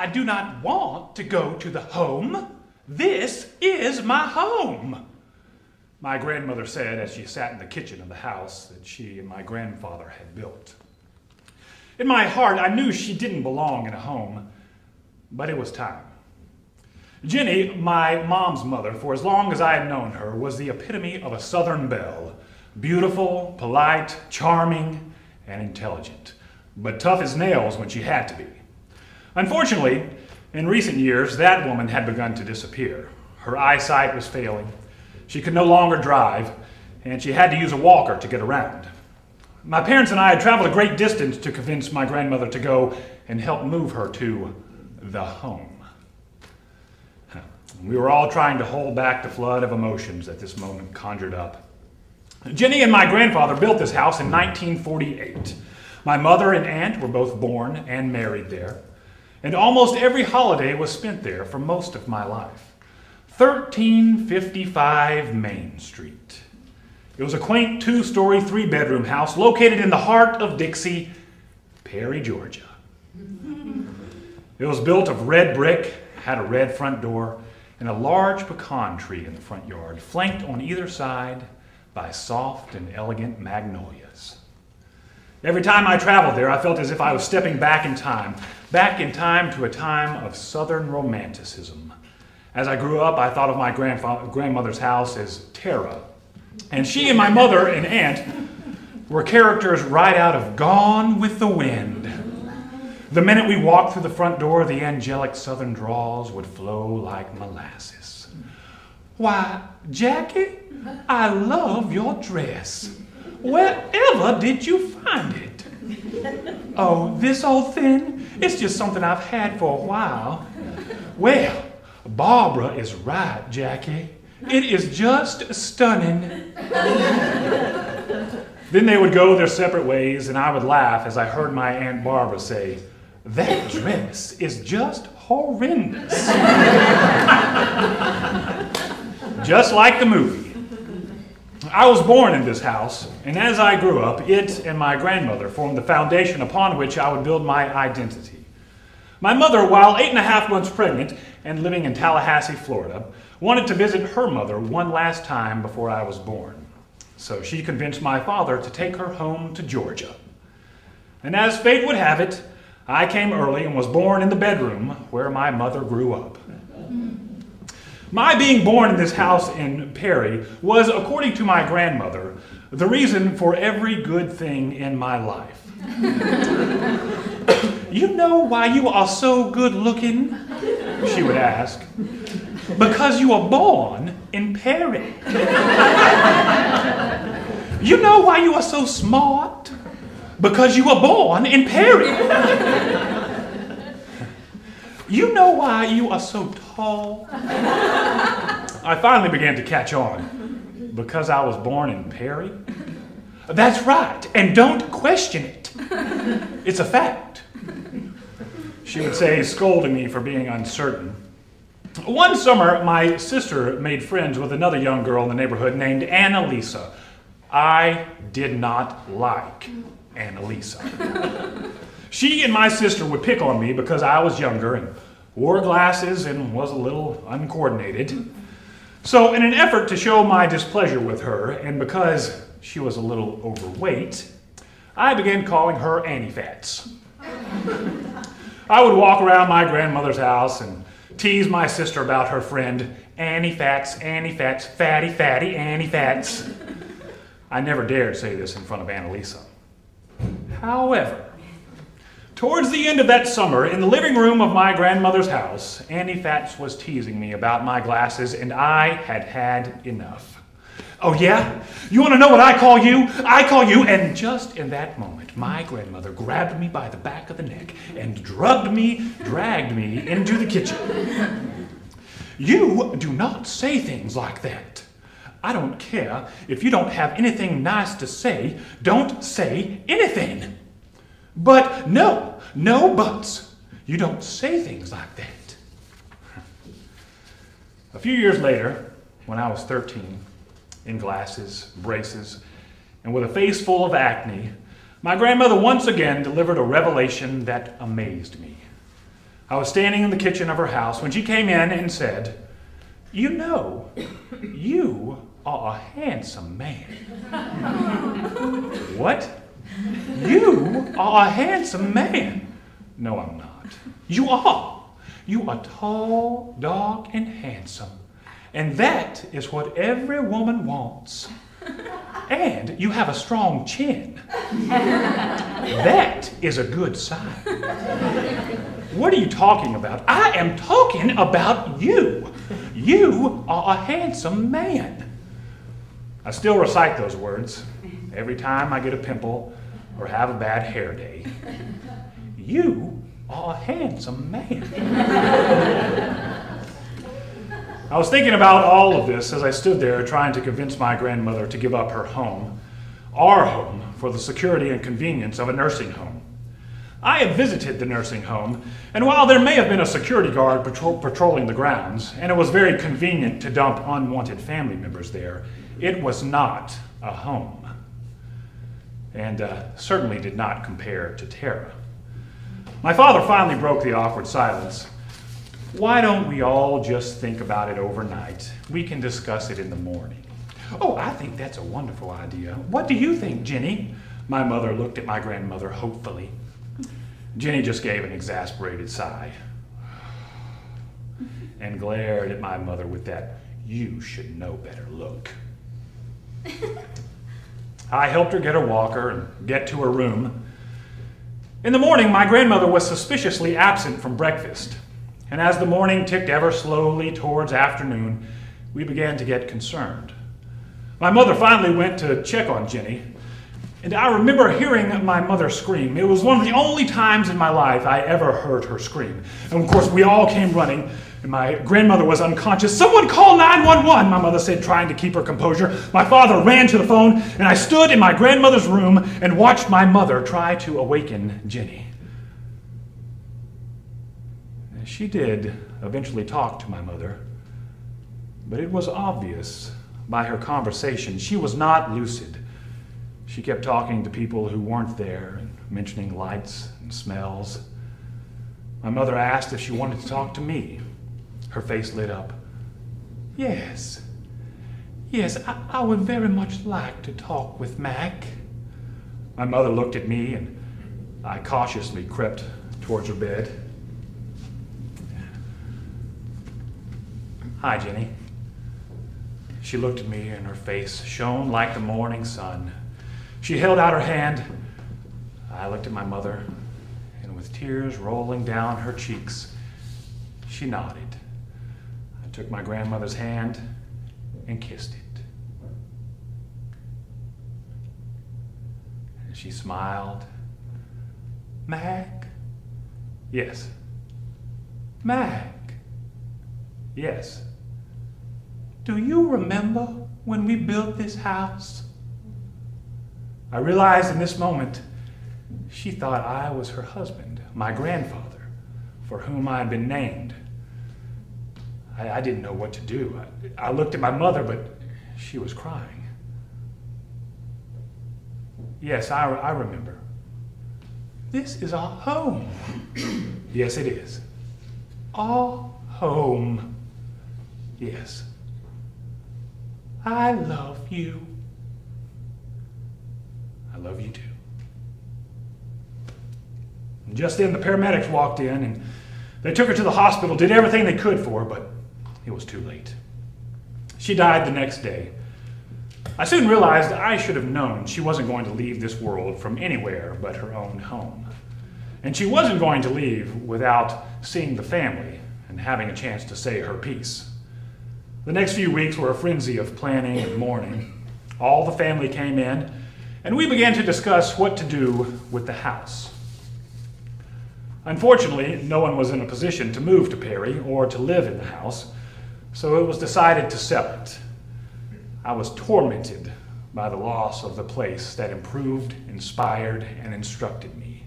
do not want to go to the home. This is my home, my grandmother said as she sat in the kitchen of the house that she and my grandfather had built. In my heart, I knew she didn't belong in a home, but it was time. Jenny, my mom's mother, for as long as I had known her, was the epitome of a Southern belle. Beautiful, polite, charming, and intelligent, but tough as nails when she had to be. Unfortunately, in recent years, that woman had begun to disappear. Her eyesight was failing, she could no longer drive, and she had to use a walker to get around. My parents and I had traveled a great distance to convince my grandmother to go and help move her to the home. We were all trying to hold back the flood of emotions that this moment conjured up. Jenny and my grandfather built this house in 1948. My mother and aunt were both born and married there, and almost every holiday was spent there for most of my life. 1355 Main Street. It was a quaint two-story, three-bedroom house located in the heart of Dixie, Perry, Georgia. It was built of red brick, had a red front door, and a large pecan tree in the front yard, flanked on either side by soft and elegant magnolias. Every time I traveled there, I felt as if I was stepping back in time to a time of Southern romanticism. As I grew up, I thought of my grandmother's house as Tara, and she and my mother and aunt were characters right out of Gone with the Wind. The minute we walked through the front door, the angelic Southern drawls would flow like molasses. "Why, Jackie, I love your dress. Wherever did you find it?" "Oh, this old thing? It's just something I've had for a while." "Well, Barbara is right, Jackie. It is just stunning." Then they would go their separate ways, and I would laugh as I heard my Aunt Barbara say, "That dress is just horrendous." Just like the movie. I was born in this house, and as I grew up, it and my grandmother formed the foundation upon which I would build my identity. My mother, while 8.5 months pregnant and living in Tallahassee, Florida, wanted to visit her mother one last time before I was born. So she convinced my father to take her home to Georgia. And as fate would have it, I came early and was born in the bedroom where my mother grew up. My being born in this house in Perry was, according to my grandmother, the reason for every good thing in my life. "You know why you are so good looking?" she would ask. "Because you were born in Perry." "You know why you are so smart?" "Because you were born in Perry." "You know why you are so tall?" I finally began to catch on. "Because I was born in Perry?" "That's right, and don't question it. It's a fact," she would say, scolding me for being uncertain. One summer, my sister made friends with another young girl in the neighborhood named Annalisa. I did not like Annalisa. She and my sister would pick on me because I was younger and wore glasses and was a little uncoordinated. So in an effort to show my displeasure with her, and because she was a little overweight, I began calling her Annie Fats. I would walk around my grandmother's house and tease my sister about her friend, Annie Fats, fatty, fatty, Annie Fats. I never dared say this in front of Annalisa. However, towards the end of that summer, in the living room of my grandmother's house, Annie Fats was teasing me about my glasses, and I had had enough. "Oh yeah? You want to know what I call you? I call you," and just in that moment, my grandmother grabbed me by the back of the neck and dragged me into the kitchen. "You do not say things like that. I don't care if you don't have anything nice to say, don't say anything." "But no buts. You don't say things like that." A few years later, when I was 13, in glasses, braces, and with a face full of acne, my grandmother once again delivered a revelation that amazed me. I was standing in the kitchen of her house when she came in and said, "You know, you are a handsome man." What? You are a handsome man? No, I'm not. You are. You are tall, dark, and handsome. And that is what every woman wants. And you have a strong chin. That is a good sign. What are you talking about? I am talking about you. You are a handsome man. I still recite those words every time I get a pimple or have a bad hair day. You are a handsome man. I was thinking about all of this as I stood there trying to convince my grandmother to give up her home, our home, for the security and convenience of a nursing home. I had visited the nursing home, and while there may have been a security guard patrolling the grounds, and it was very convenient to dump unwanted family members there, it was not a home, and certainly did not compare to Tara. My father finally broke the awkward silence. "Why don't we all just think about it overnight? We can discuss it in the morning." "Oh, I think that's a wonderful idea. What do you think, Jenny?" My mother looked at my grandmother hopefully. Jenny just gave an exasperated sigh and glared at my mother with that "you should know better" look. I helped her get her walker and get to her room. In the morning, my grandmother was suspiciously absent from breakfast, and as the morning ticked ever slowly towards afternoon, we began to get concerned. My mother finally went to check on Jenny, and I remember hearing my mother scream. It was one of the only times in my life I ever heard her scream. And of course, we all came running, and my grandmother was unconscious. "Someone call 911, my mother said, trying to keep her composure. My father ran to the phone, and I stood in my grandmother's room and watched my mother try to awaken Jenny. She did eventually talk to my mother, but it was obvious by her conversation she was not lucid. She kept talking to people who weren't there and mentioning lights and smells. My mother asked if she wanted to talk to me. Her face lit up. Yes, I would very much like to talk with Mac." My mother looked at me, and I cautiously crept towards her bed. "Hi, Jenny." She looked at me, and her face shone like the morning sun. She held out her hand. I looked at my mother, and with tears rolling down her cheeks, she nodded. I took my grandmother's hand and kissed it. And she smiled. "Mac?" "Yes." "Mac?" "Yes." "Do you remember when we built this house?" I realized in this moment she thought I was her husband, my grandfather, for whom I had been named. I didn't know what to do. I looked at my mother, but she was crying. "Yes, I remember." "This is our home." "Yes, it is." "Our home." "Yes." "I love you." "I love you too." And just then the paramedics walked in, and they took her to the hospital, did everything they could for her, but it was too late. She died the next day. I soon realized I should have known she wasn't going to leave this world from anywhere but her own home. And she wasn't going to leave without seeing the family and having a chance to say her piece. The next few weeks were a frenzy of planning and mourning. All the family came in, and we began to discuss what to do with the house. Unfortunately, no one was in a position to move to Perry or to live in the house, so it was decided to sell it. I was tormented by the loss of the place that improved, inspired, and instructed me.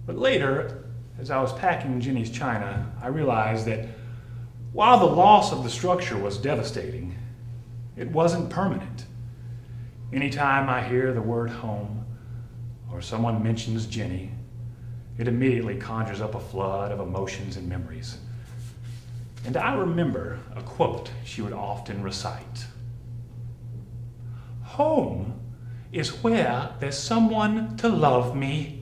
But later, as I was packing Jenny's china, I realized that while the loss of the structure was devastating, it wasn't permanent. Anytime I hear the word home or someone mentions Jenny, it immediately conjures up a flood of emotions and memories. And I remember a quote she would often recite. "Home is where there's someone to love me,